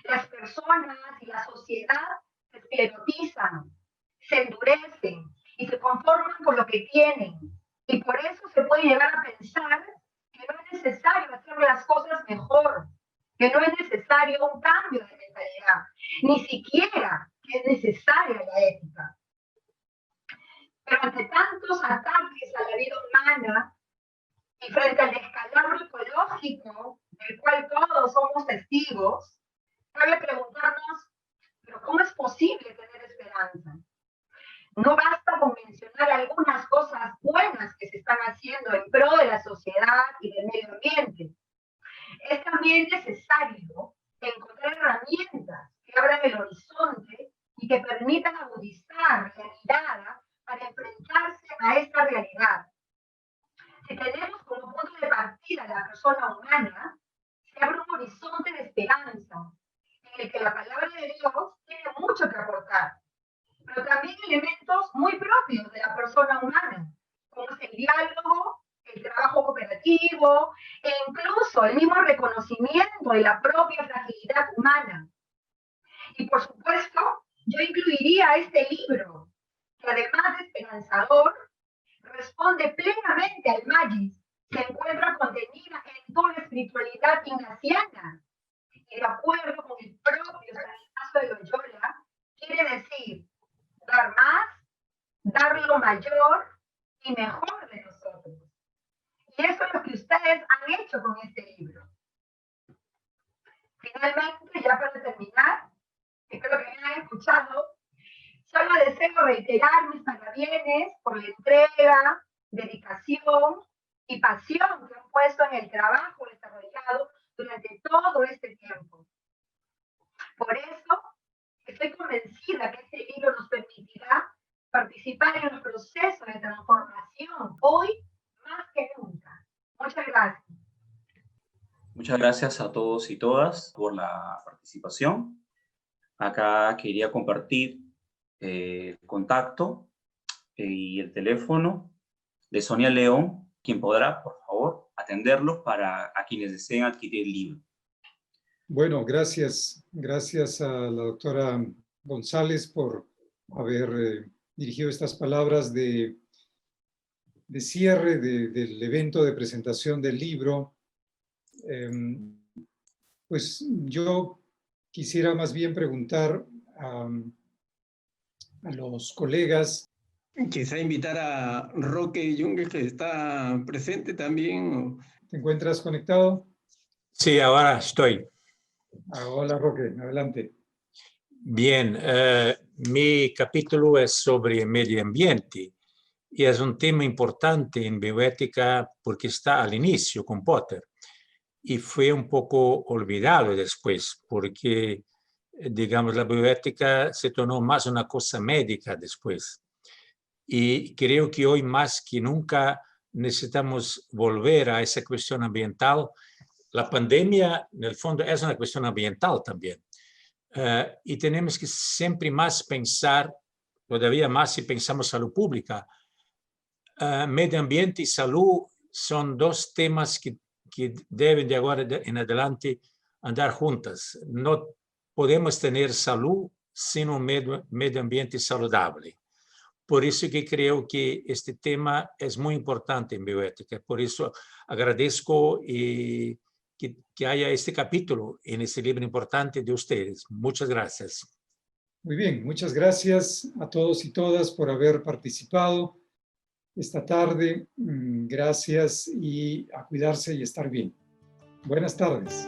Las personas y la sociedad se esclerotizan, se endurecen y se conforman con lo que tienen. Y por eso se puede llegar a pensar que no es necesario hacer las cosas mejor, que no es necesario un cambio de mentalidad, ni siquiera que es necesaria la ética. Pero ante tantos ataques a la vida humana y frente al descalabro ecológico del cual todos somos testigos, cabe preguntarnos, ¿pero cómo es posible tener esperanza? No basta con mencionar algunas cosas buenas que se están haciendo en pro de la sociedad y del medio ambiente. Es también necesario encontrar herramientas que abran el horizonte y que permitan agudizar la mirada para enfrentarse a esta realidad. Si tenemos como punto de partida la persona humana, se abre un horizonte de esperanza, en el que la palabra de Dios tiene mucho que aportar, pero también elementos muy propios de la persona humana, como es el diálogo, el trabajo cooperativo e incluso el mismo reconocimiento de la propia fragilidad humana. Y por supuesto, yo incluiría este libro, que además de esperanzador, responde plenamente al Magis, se encuentra contenida en toda la espiritualidad ignaciana. Y de acuerdo con el propio San Ignacio de Loyola, quiere decir dar más, dar lo mayor y mejor de nosotros. Y eso es lo que ustedes han hecho con este libro. Finalmente, ya para terminar, espero que me hayan escuchado, solo deseo reiterar mis parabienes por la entrega, dedicación y pasión que han puesto en el trabajo desarrollado durante todo este tiempo. Por eso, estoy convencida que este libro nos permitirá participar en los procesos de transformación hoy más que nunca. Muchas gracias. Muchas gracias a todos y todas por la participación. Acá quería compartir el contacto y el teléfono de Sonia León, quien podrá, por favor, atenderlos para a quienes deseen adquirir el libro. Bueno, gracias. Gracias a la doctora González por haber dirigido estas palabras de cierre del evento de presentación del libro. Pues yo quisiera más bien preguntar a los colegas. Quizá invitar a Roque Yungue, que está presente también. ¿Te encuentras conectado? Sí, ahora estoy. Hola, Roque, adelante. Bien, mi capítulo es sobre medio ambiente y es un tema importante en bioética porque está al inicio con Potter y fue un poco olvidado después porque, digamos, la bioética se tornó más una cosa médica después. Y creo que hoy más que nunca necesitamos volver a esa cuestión ambiental. La pandemia, en el fondo, es una cuestión ambiental también. Y tenemos que siempre más pensar, todavía más si pensamos salud pública. Medio ambiente y salud son dos temas que deben de ahora en adelante andar juntas. No podemos tener salud sin un medio ambiente saludable. Por eso que creo que este tema es muy importante en bioética. Por eso agradezco que haya este capítulo en este libro importante de ustedes. Muchas gracias. Muy bien, muchas gracias a todos y todas por haber participado. esta tarde. Gracias y a cuidarse y estar bien. Buenas tardes.